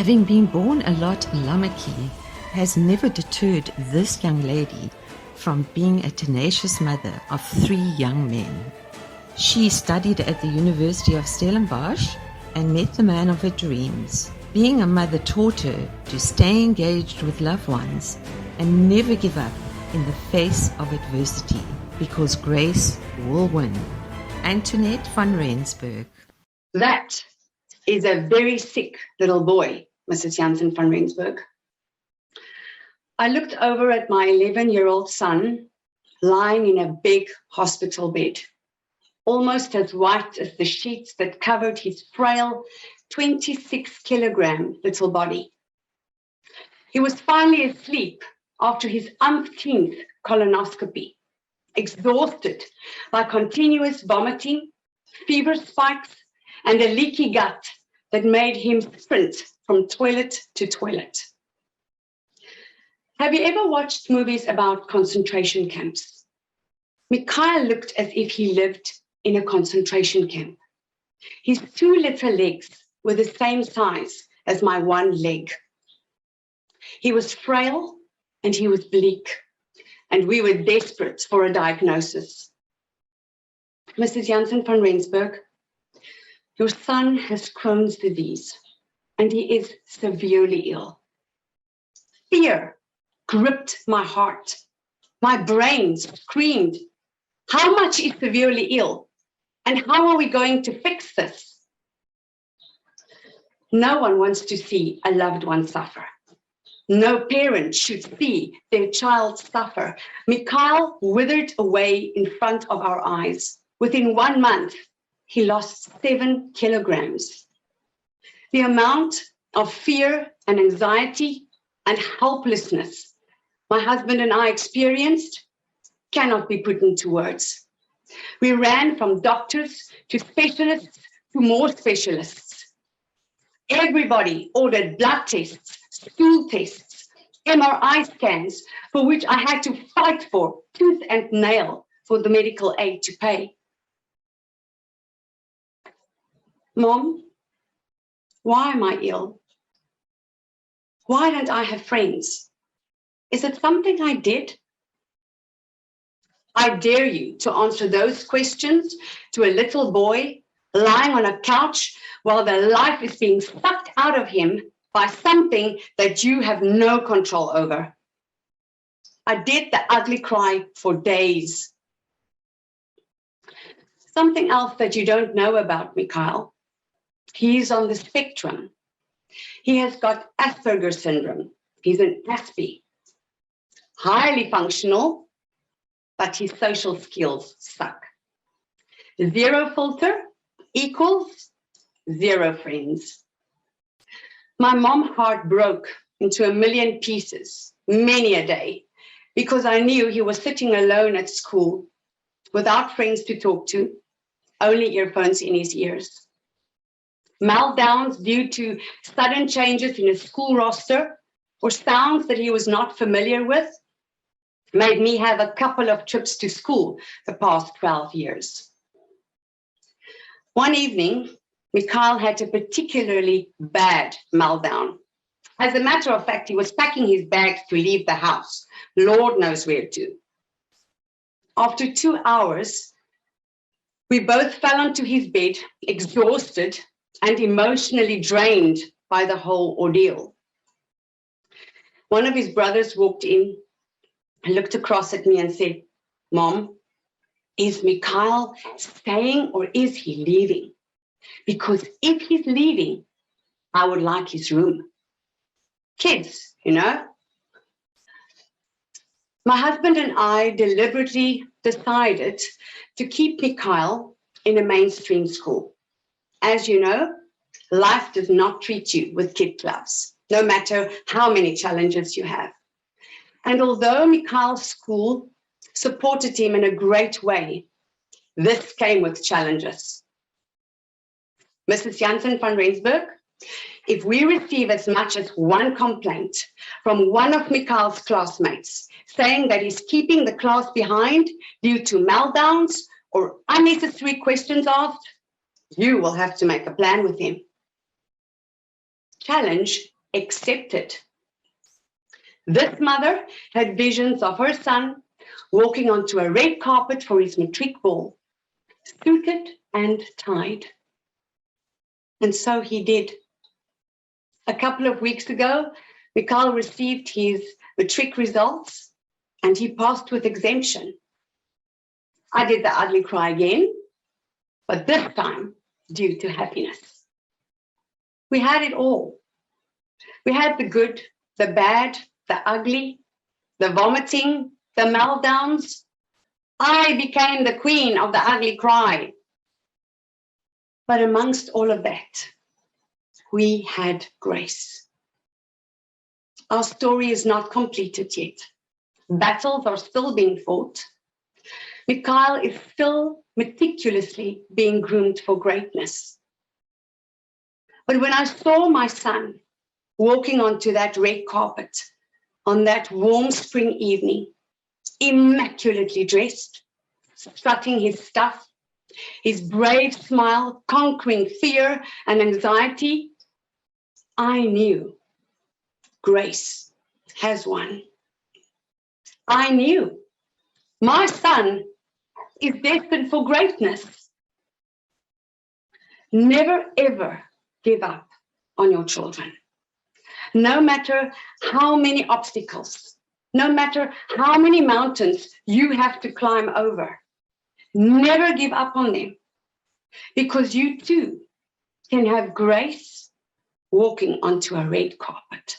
Having been born a lot lamaki has never deterred this young lady from being a tenacious mother of 3 young men. She studied at the University of Stellenbosch and met the man of her dreams. Being a mother taught her to stay engaged with loved ones and never give up in the face of adversity, because grace will win. Antoinette van Rensburg. That is a very sick little boy, Mrs. Janse van Rensburg. I looked over at my 11-year-old son lying in a big hospital bed, almost as white as the sheets that covered his frail 26-kilogram little body. He was finally asleep after his umpteenth colonoscopy, exhausted by continuous vomiting, fever spikes, and a leaky gut that made him sprint from toilet to toilet. Have you ever watched movies about concentration camps? Mikhail looked as if he lived in a concentration camp. His 2 little legs were the same size as my 1 leg. He was frail and he was bleak, and we were desperate for a diagnosis. Mrs. Janse van Rensburg, your son has Crohn's disease, and he is severely ill. Fear gripped my heart. My brain screamed, how much is severely ill? And how are we going to fix this? No one wants to see a loved one suffer. No parent should see their child suffer. Mikhail withered away in front of our eyes. Within 1 month, he lost 7 kilograms. The amount of fear and anxiety and helplessness my husband and I experienced cannot be put into words. We ran from doctors to specialists to more specialists. Everybody ordered blood tests, stool tests, MRI scans, for which I had to fight for tooth and nail for the medical aid to pay. Mom, why am I ill? Why don't I have friends? Is it something I did? I dare you to answer those questions to a little boy lying on a couch while the life is being sucked out of him by something that you have no control over. I did the ugly cry for days. Something else that you don't know about Mikhail. He's on the spectrum. He has got Asperger's syndrome. He's an Aspie. Highly functional, but his social skills suck. 0 filter equals 0 friends. My mom's heart broke into a million pieces, many a day, because I knew he was sitting alone at school without friends to talk to, only earphones in his ears. Meltdowns due to sudden changes in his school roster or sounds that he was not familiar with made me have a couple of trips to school the past 12 years. One evening, Mikhail had a particularly bad meltdown. As a matter of fact, he was packing his bags to leave the house. Lord knows where to. After 2 hours, we both fell onto his bed, exhausted and emotionally drained by the whole ordeal. One of his brothers walked in and looked across at me and said, Mom, is Mikhail staying or is he leaving? Because if he's leaving, I would like his room. Kids, you know. My husband and I deliberately decided to keep Mikhail in a mainstream school. As you know, life does not treat you with kid clubs, no matter how many challenges you have. And although Mikhail's school supported him in a great way, this came with challenges. Mrs. Janse van Rensburg, if we receive as much as 1 complaint from one of Mikhail's classmates saying that he's keeping the class behind due to meltdowns or unnecessary questions asked, you will have to make a plan with him. Challenge accepted. This mother had visions of her son walking onto a red carpet for his matric ball, suited and tied. And so he did. A couple of weeks ago, Mikhail received his matric results and he passed with exemption. I did the ugly cry again, but this time due to happiness. We had it all. We had the good, the bad, the ugly, the vomiting, the meltdowns. I became the queen of the ugly cry. But amongst all of that, we had grace. Our story is not completed yet. Battles are still being fought. Mikhail is still meticulously being groomed for greatness. But when I saw my son walking onto that red carpet on that warm spring evening, immaculately dressed, strutting his stuff, his brave smile conquering fear and anxiety, I knew grace has won. I knew my son is destined for greatness. Never ever give up on your children. No matter how many obstacles, no matter how many mountains you have to climb over, never give up on them, because you too can have grace walking onto a red carpet.